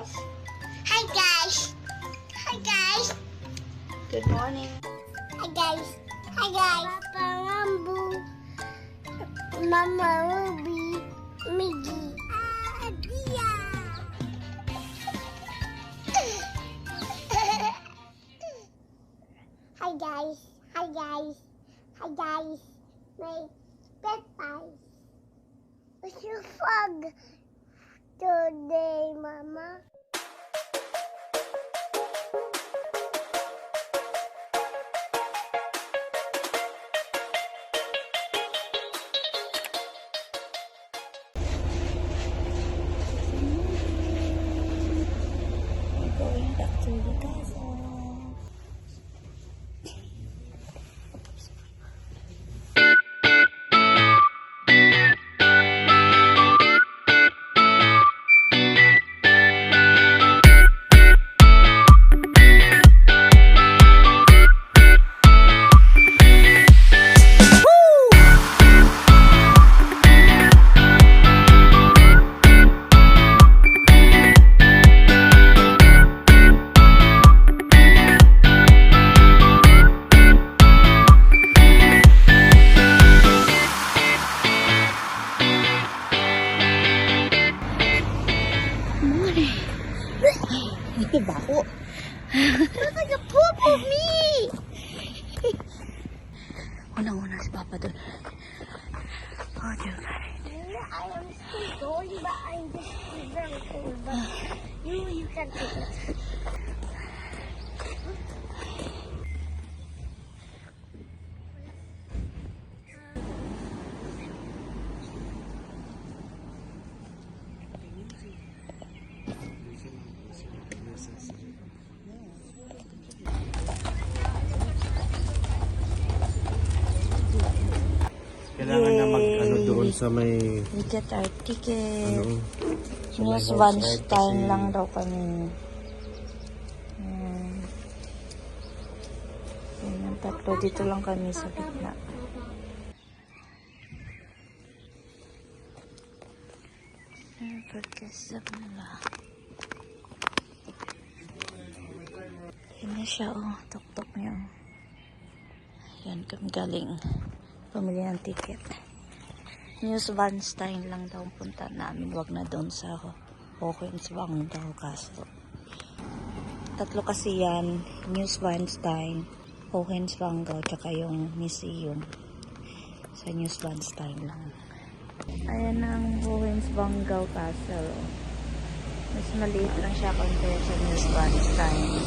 Hi guys. Hi guys. Good morning. Hi guys. Hi guys. Papa Rambo. Mama Ruby. Miggy. Dia. Hi guys. Hi guys. Hi guys. My pet eyes. What's your fog today, Mama? Going back to the castle. Bako. Look like a poop of me. Unang-una si Papa dun. Oh, dear God. I am still going, but I'm just very cold. But you can take it. Kailangan na mag-ano doon sa may We get our ticket. ano. Sa may News house one side time kasi lang daw kami. Yan yung tatlo. Dito lang kami sa gitna. Pagkasap nila. Yan na siya, oh. Tok-tok niya, oh. Yan kami galing. Pumili ng ticket. News Vanstein lang daw ang punta namin. Wag na doon sa Hohenswang daw kaso. Tatlo kasi yan. News Vanstein, Hohenswang daw, tsaka yung museum. Sa News Vanstein lang. Ayan ang Hohenswangau Castle. Mas maliit lang siya compare sa News Vanstein.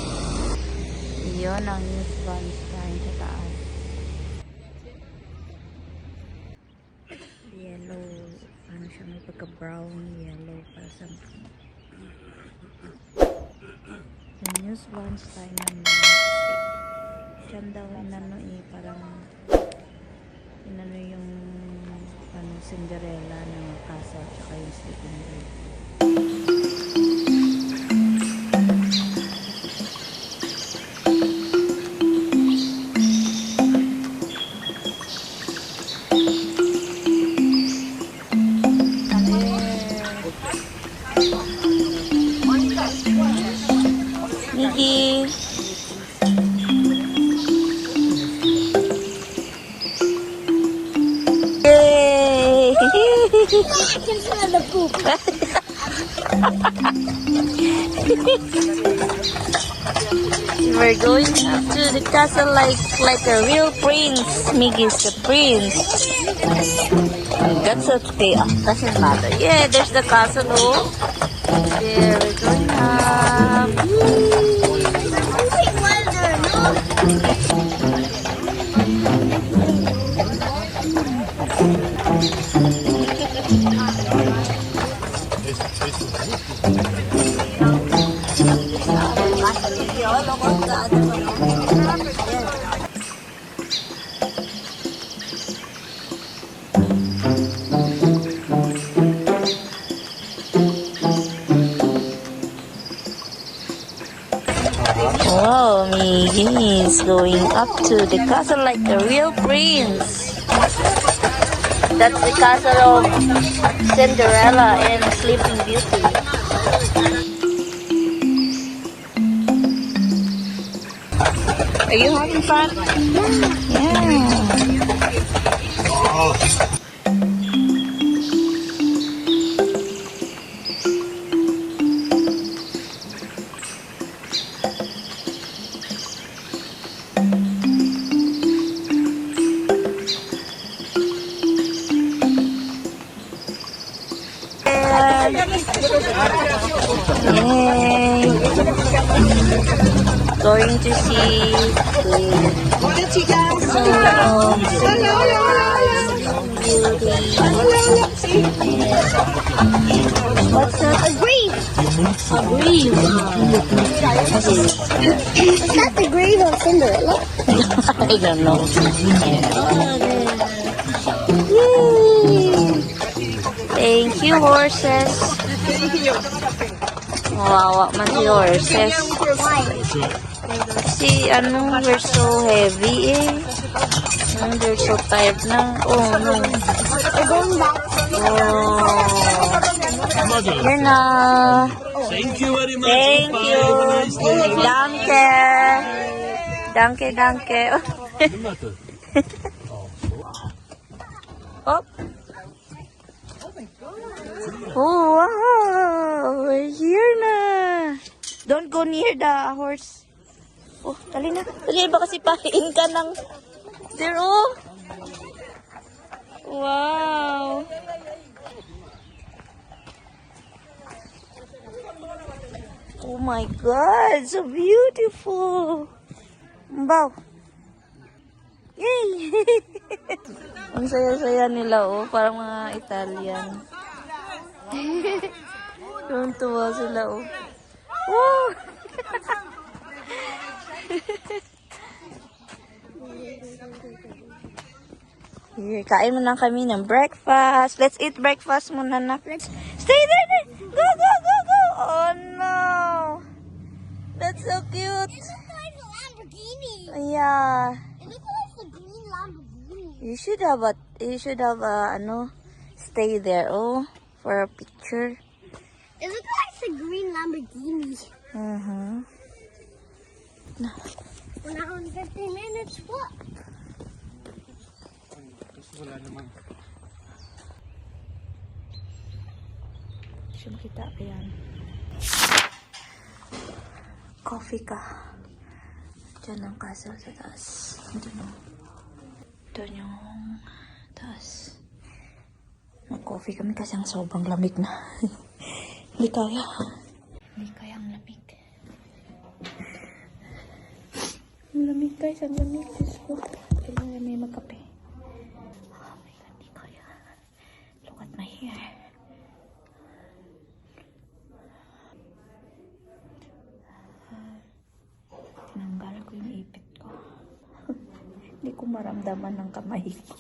Iyon ang News Vanstein sa taas. Yellow, ano siya, may pagka-brown, yellow, para something. Yung News Vanstein naman, siyan daw inano parang inano yung Cinderella ng castle tsaka yung sleeping beauty. Niki. Yay! I can smell the poop. We're going up to the castle like a real prince. Miggy's the prince. That's okay. Doesn't matter. Yeah, there's the castle. Oh. There we're going up. Moving weather, no? Wow, Miggy is going up to the castle like a real prince. That's the castle of Cinderella and Sleeping Beauty. Are you having fun? Yeah. Yay. Going to see what's that? A grave. A grave. Is that the grave of Cinderella? I don't know. Yay. Thank you, horses. Wawa man si horses. Si ano, we're so heavy eh. They're so tired na. Oh no. We're going back. Oh. Here na. Thank you very much. Thank you. Danke. Danke, danke. Op. Oh, wow. We're here na. Don't go near the horse. Oh, dali na. Dali ba kasi pahiin ka ng... There, oh. Wow. Oh my God, so beautiful. Wow. Yay. Ang saya-saya nila, oh. Parang mga Italian. Tuwa sila, oh. Woo! Here, kain muna kami ng breakfast. Let's eat breakfast muna na. Stay there! Go, go, go, go! Oh no! That's so cute. It looks like a Lamborghini. Yeah. It looks like the green Lamborghini. You should have a, ano, stay there, oh, for a picture. It looks like the green Lamborghini. Mm-hmm. We're now in 15 minutes. What? Wala naman. Siyang kita ka yan. Coffee ka. Diyan ang castle sa taas. Hindi mo. Doon yung taas. Mag-coffee kami kasi ang sobrang lamig na. Hindi kaya. Hindi kaya ang lamig. Ang lamig guys, ang lamig. Diyos ko. Kailangan may magkape. Oh my God, hindi kaya. Look at my hair. Tinanggal ko yung ipit ko. Hindi ko maramdaman ng kamay ko.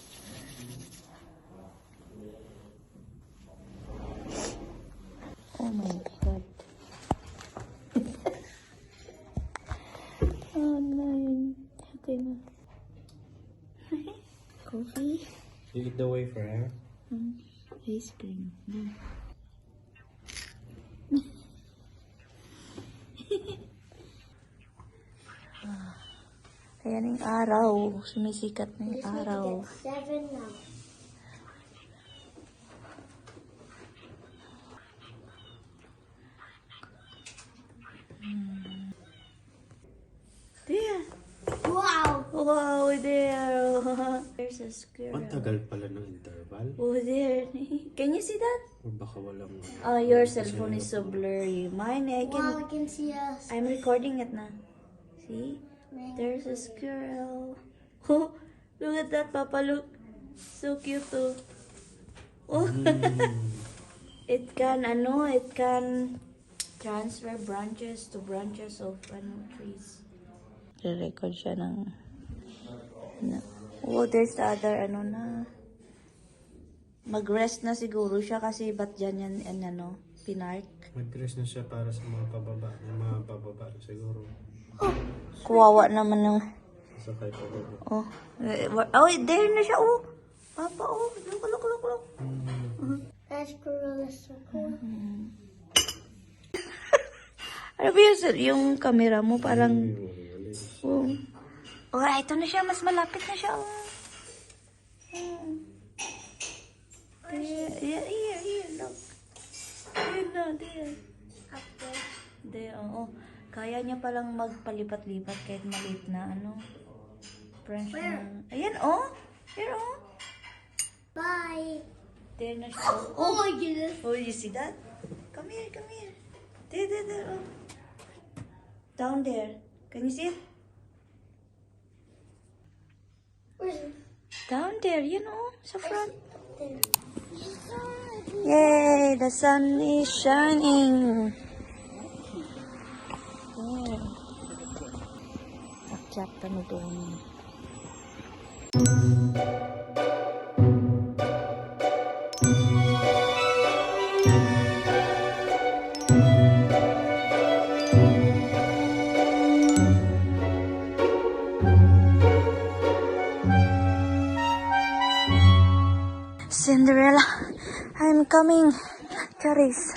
Oh my God. Oh no. Okay na. Coffee? You eat the wafer, eh? Ice cream. Ayan yung araw. Sumisikat na yung araw. 7 now. There. Wow. Wow, there. There's a squirrel. Ang tagal pala ng interval. Oh, there. Can you see that? O baka walang... Oh, your cellphone is so blurry. Mine, I Wow, I can... can see us. I'm recording it na. See? There's a squirrel. Oh, look at that, Papa. Look. So cute, oh. Oh. It can transfer branches to branches of trees. Re-record siya ng... Oh, there's the other, mag-rest na siguro siya kasi ba't dyan yan, pinark. Mag-dress na siya para sa mga pababa. Yung mga pababa siguro. Kuwawa naman ng... Sakay pababa. Oh, there na siya, oh. Papa, oh. Look. That squirrel is so cool. Ano ba yung camera mo? Parang... Oh. Oh, ito na siya. Mas malapit na siya. Oh. Here, look. Here na, there. Up there. There, oo. Kaya niya palang magpalipat-lipat kahit maliit na, branch Where? ng... Ayan, oh. Here, oh. Bye. There na siya. Oh my goodness. Oh, you see that? Come here, come here. There, oh. Down there. Can you see it? Where's it? Down there, sa front. There. Yay, the sun is shining. There. Akyat kami doon. Cinderella, I'm coming. Charis.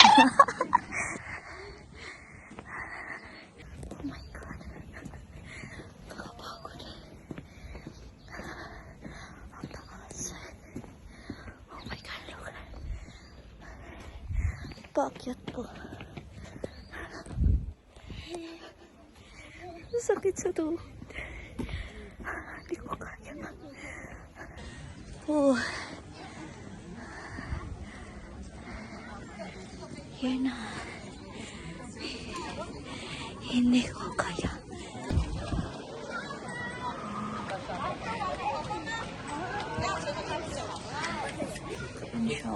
Oh my God. Nakapagod. Ang taas. Oh my God, look. Paakyat po. Sakit sa tuhod. Hindi ko kaya. Oh. Yan na. Hindi ko kaya. Ano siya?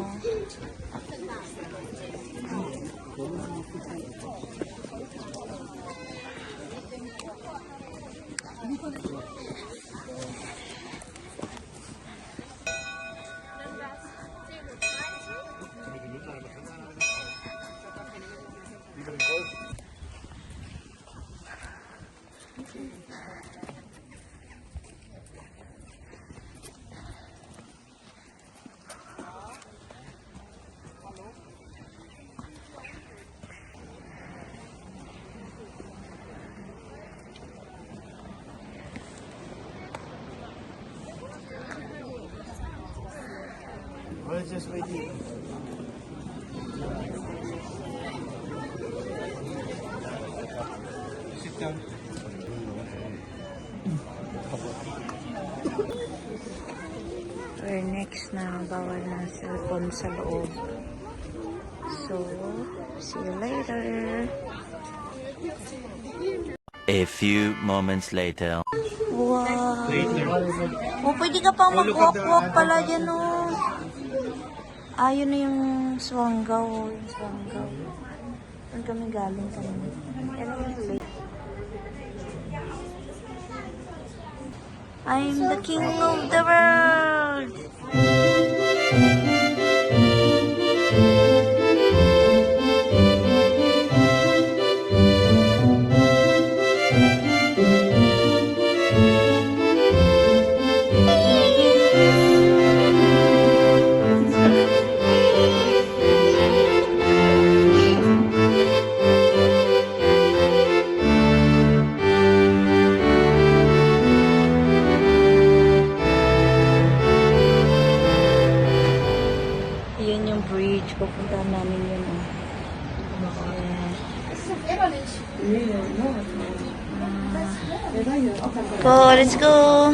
Well, just wait here. Sit down. We're next na bawal na cellphone sa loob. So, see you later. A few moments later. Wow. Oh, pwede ka pang mag-walk-walk pala dyan, oh. Ah, yun na yung Swanggaw, oh. Yung Swanggaw. Doon kami galing kanina. I'm the king of the world! Yun yung bridge. Pupuntahan namin yun. Go, let's go.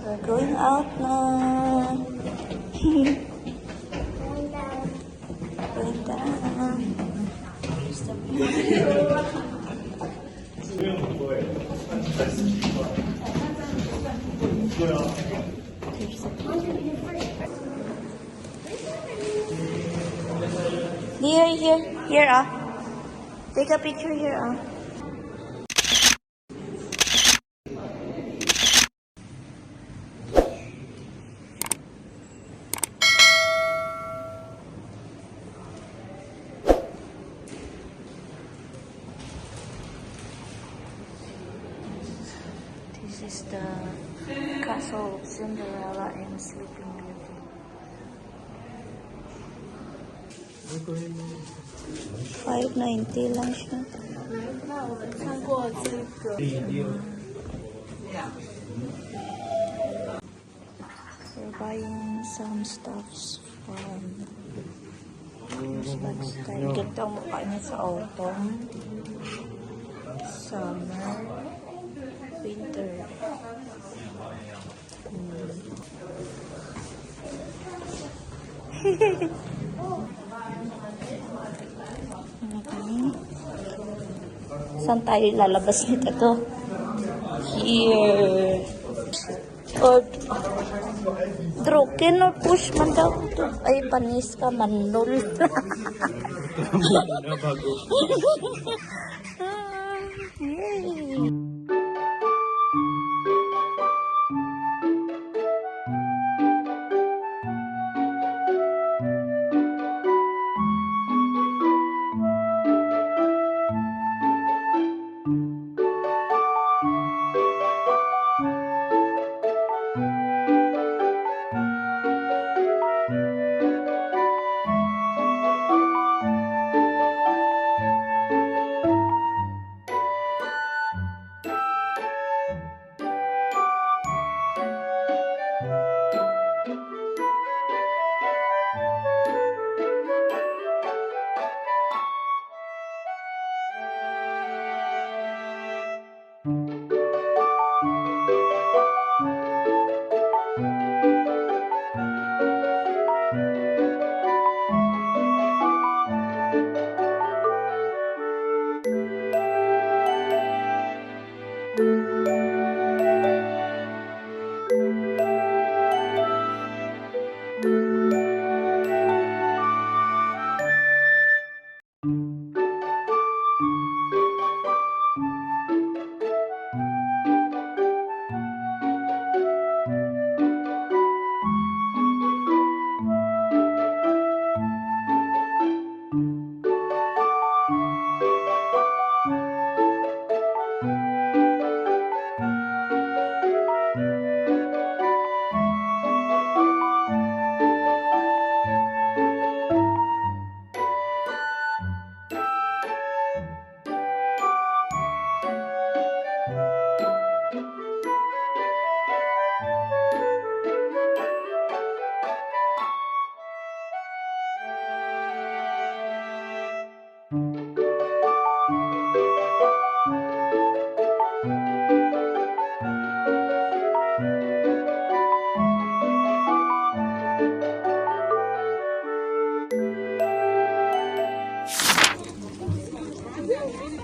We're going out now. Going down. Here's the Here, Take a picture here, This is the Castle of Cinderella and Sleeping Beauty. 590 lang siya. 看过这个。 We're buying some stuffs from Bag-Stuy. Ganito ang mukha niya sa autumn, summer, winter. Saan tayo lalabas nito to? Here. Or, Drew, can you push man daw to? Ay, panis ka, manol. Yay!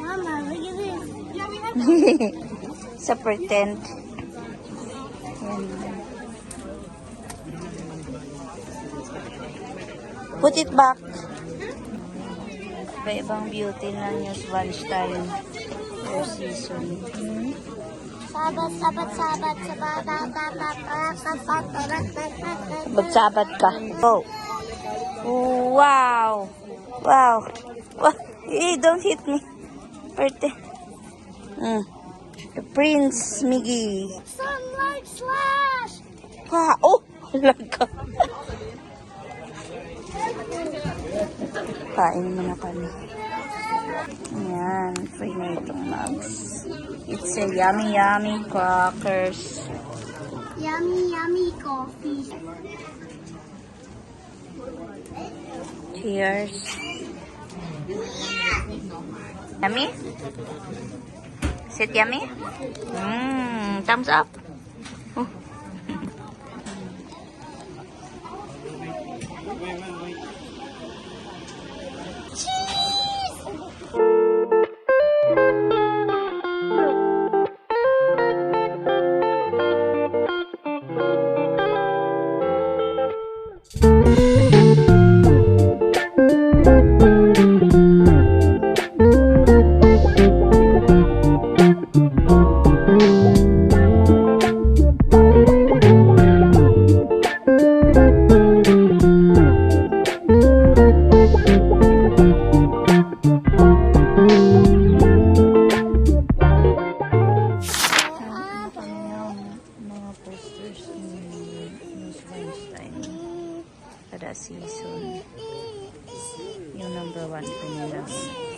Mama, look at this. Sa pretend. Put it back. Iba-ibang beauty ng News Lunchtime for season. Sabat, sabat, sabat, sabat, Magsabat ka. Oh. Wow. Wow. Wow. Hey, don't hit me. Perte. The Prince Miggy. Sunlight slash! Wow. Oh, laga. Kain muna kami. Ayan, free na itong mugs. It's a yummy, yummy crackers. Yummy, yummy coffee. Cheers. Yummy? Is it yummy? Thumbs up. Oh.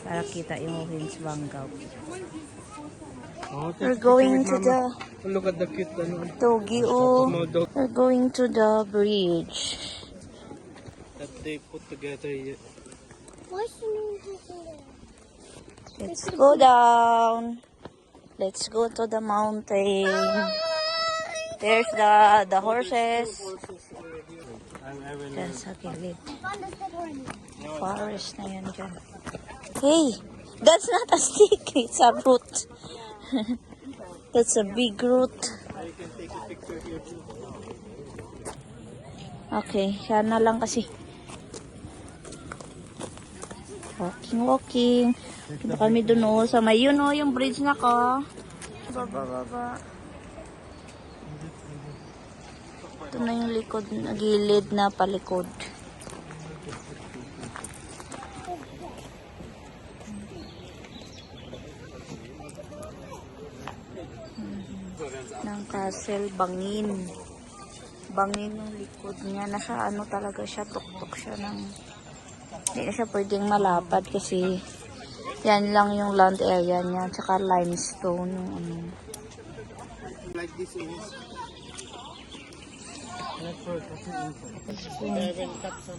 Para kita yung Ohins Bangaw. Oh, We're going to the Look at the cute Togyo. small dog We're going to the bridge. that they put together here. What's the name of it? Let's go down. Let's go to the mountain. There's the horses. I will Diyan sa gilid. Found the good one. Forest na yan dyan. Hey, that's not a stick. It's a root. That's a big root. Okay, yan na lang kasi. Walking. Punta kami dun sa may yun yung bridge na ko. Baba. Ito na yung likod, gilid na palikod. Ng castle, bangin. Bangin yung likod niya. Nasa ano talaga siya, tuktok siya ng... Hindi na siya pwedeng malapad kasi yan lang yung land area niya. Tsaka limestone yung ano. Like this is.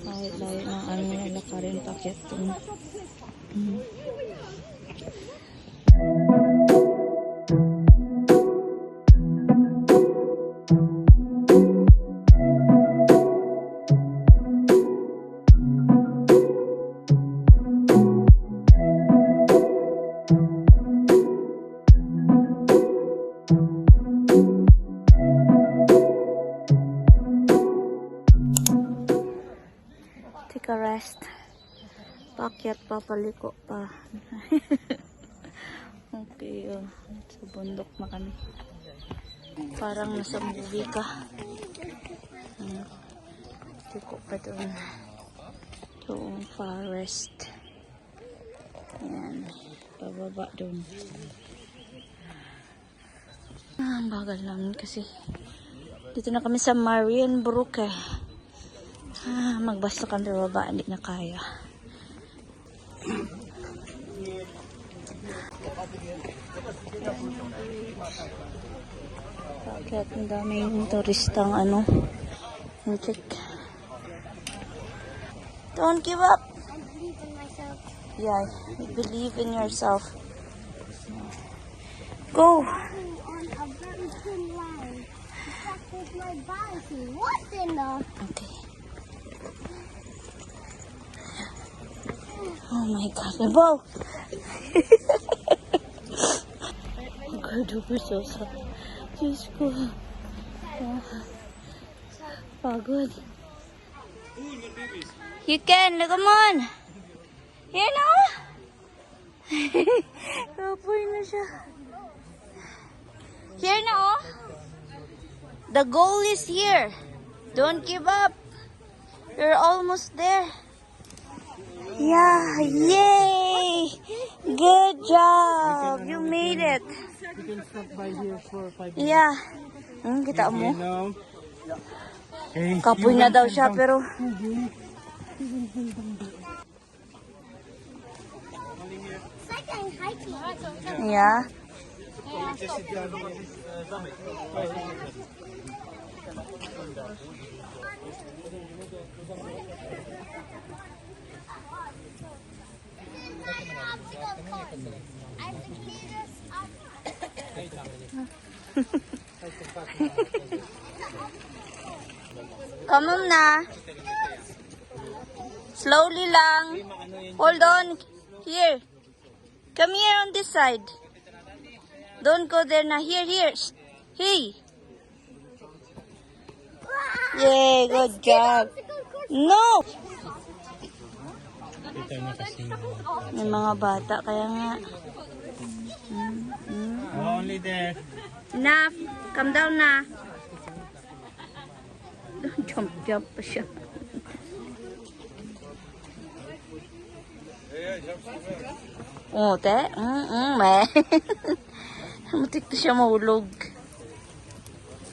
Kahit layo ng ano nila ka rin pakit. Take a rest. Pakyat pa, paliko pa. Okay, sa bundok na kami. Parang nasa movie ka. Liko pa doon. Yung forest. Ayan. Pababa doon. Ang bagal namin kasi. Dito na kami sa Marienbrook eh. Magbasta kami baba, hindi na kaya. Bakit ang daming turistang ano, yung check. Don't give up. I believe in myself. Yeah, you believe in yourself. Go. On a very thin line. Practice my balancing. What in the? Okay. Oh my God, Nabaw! Good, so sa Diyos ko. Pagod. You can, come on! Here na! Kapoy na siya. Here na, oh! The goal is here. Don't give up. You're almost there. Yeah, yay! Good job! You made it. You can stop by here for 5 minutes. Yeah. Kita mo? Now, hey, Kapoy na daw siya, pero... It's like I'm hiking. Yeah. Come on na. Slowly lang. Hold on. Here. Come here on this side. Don't go there na. Here, here. Hey. Yay, good job. No! May mga bata, kaya nga. only there. Enough. Come down na. Jump pa siya. Te? Me. Mutik na siya mahulog.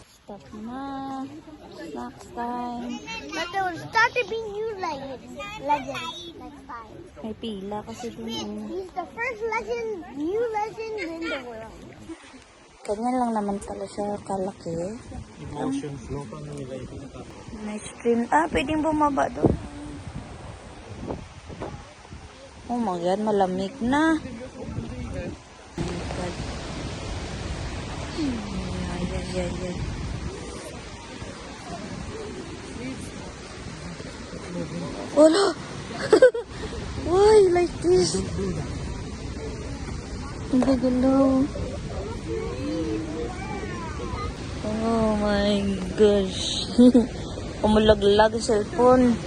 Stop na. Next time. But they will start to be new legends. Like 5. May pila kasi dun. He's the first new legend in the world. Ganyan lang naman pala siya kalaki. Emotion flow pa nila ito. Nice stream. Pwedeng bumaba doon. Oh my God, malamig na. Yan. Wala! Why like this? Ang gagalaw. Oh my gosh. Umulaglag sa cellphone.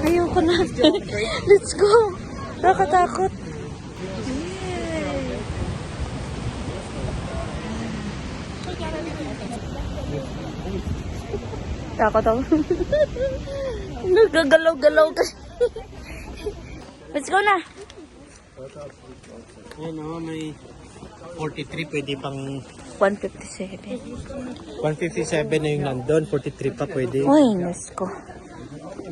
Ayoko na. Let's go. Nakatakot. Takot ako. Nagagalaw-galaw kasi. Let's go na. Yan o, may 43 pwede pang 157. 157 na yung nandun, 43 pa pwede. Uy, let's go.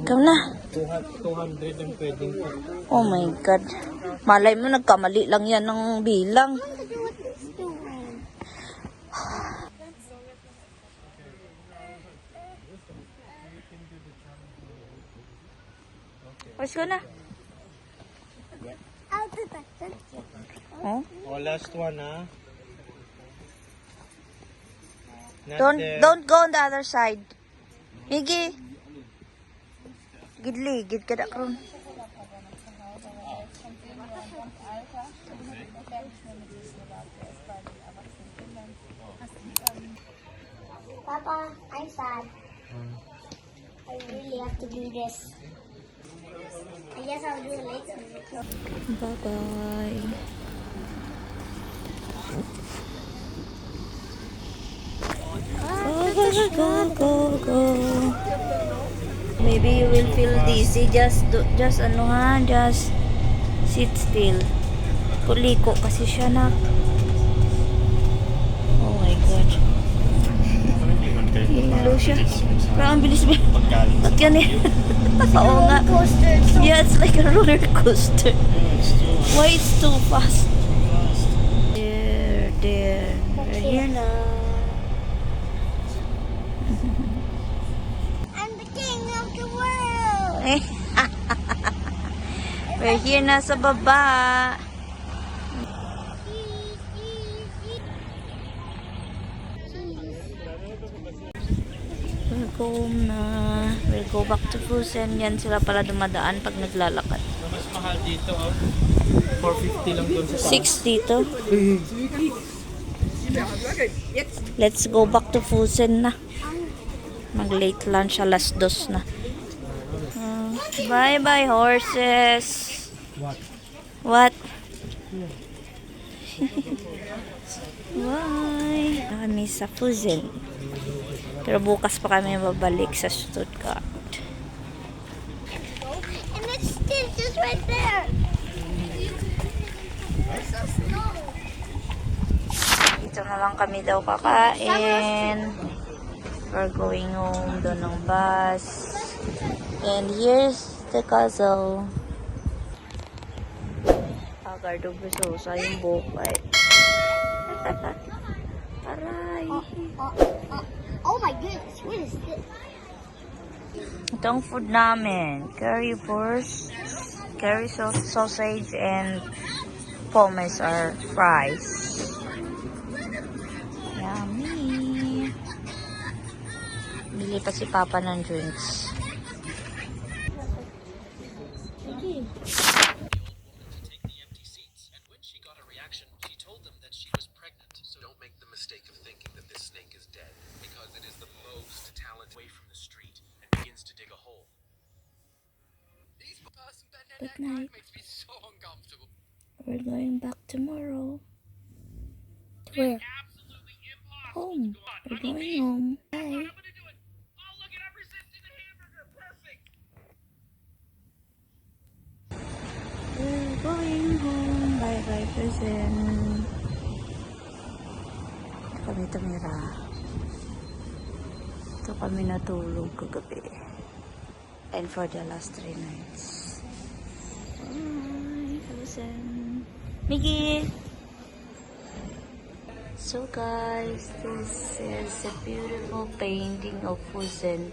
Ikaw na. 200 ang pwedeng pa. Oh my God. Malay mo, nagkamali lang yan ng bilang. Let's go na. I'll do that. Oh? Oh, last one ha. Not there. Don't go on the other side. Miggy. Gidli, gid kada karon. Papa, I'm sad. I really have to do this. I guess I'll do it later. Bye-bye. Go. Maybe you will feel dizzy. Just sit still. Kuliko kasi siya na. Oh my God. Hilo siya. Pero ang bilis ba? Ba't yan eh? Oo nga. Yeah, it's like a roller coaster. Why it's too fast? There. We're here na. I'm the king of the world. We're here na sa baba. We're home na. We'll go back to Fusen. Yan sila pala dumadaan pag naglalakad. Mas mahal dito oh. 450 lang doon sa 6 dito. Let's go back to Fusen na. Mag-late lunch, alas 2 na. Bye-bye, horses. What? Bye. Kami sa Fusen. Pero bukas pa kami babalik sa Stuttgart. And it's still just right there. It's so slow. Dito na lang kami daw kakain. We're going home doon ng bus. And here's the castle. Agardo Busosa yung bukay. Aray. Oh my goodness, what is this? Ito ang food namin. Currywurst, curry sausage, and pommes or fries. Yummy. Bili pa si Papa ng drinks. Good night. We're going back tomorrow. Where? home. We're going home. Bye. We're going home. Bye-bye, cousin. Ito kami tumira. Ito kami natulog kagabi. And for the last 3 nights. Bye, cousin. Mickey! So guys, this is a beautiful painting of Fusen.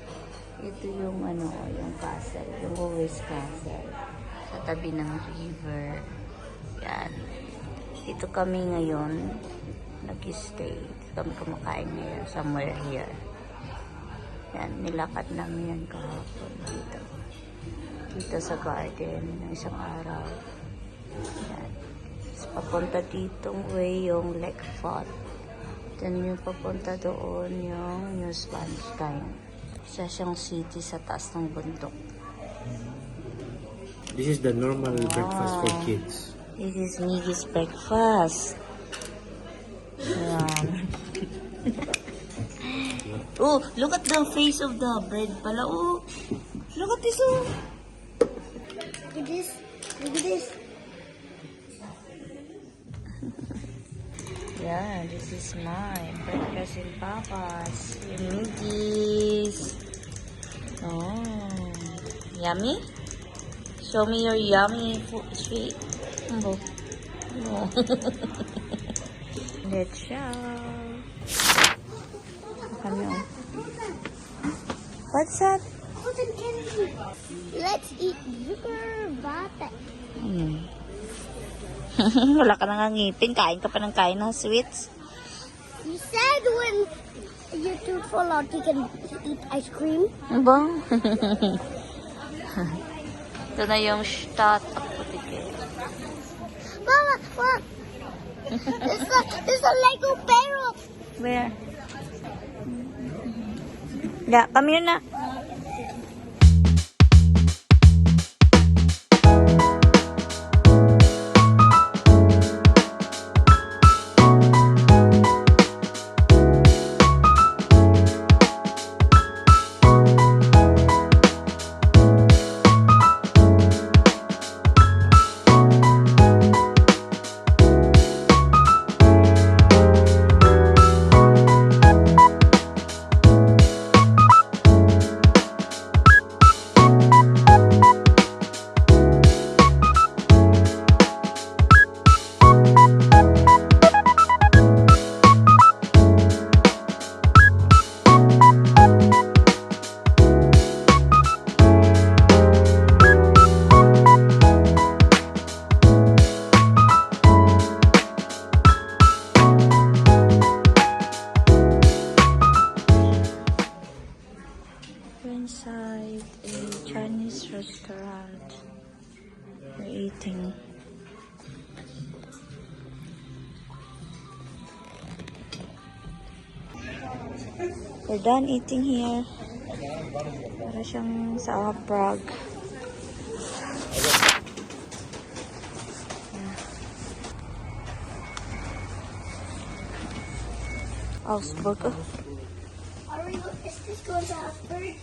Ito yung yung castle, yung Howes Castle. Sa tabi ng river. Yan. Dito kami ngayon nag-stay. Dito kami kumakain ngayon. Somewhere here. Yan. Nilakad namin yan kahapon dito. Dito sa garden ng isang araw. Yan. Tapos papunta ditong way yung Lake Fort. Then yung papunta doon yung Neuschwanstein. Isa siyang city sa taas ng bundok. This is the normal breakfast for kids. This is Miggy's breakfast. Yan. Oh, look at the face of the bread pala. Oh, look at this. Oh. Look at this. Look at this. Yeah, this is my breakfast in Papa's. Miggy's. Oh, yummy? Show me your yummy food, sweet. No. Let's show. What's that? Cotton candy. Let's eat sugar butter. Wala ka nang ngipin. Kain ka pa ng kain ng sweets. You said when you're too full out, you can eat ice cream. Ano ba? Ito na yung shot of putikit. Mama, look. There's a Lego barrel. Where? Yeah, come here na. Inside a Chinese restaurant. We're eating. We're done eating here. Para siyang sa Prague. Augsburg. Oh. Is this going to Augsburg?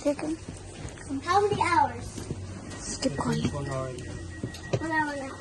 Take him. How many hours? Keep quiet. 1 hour now.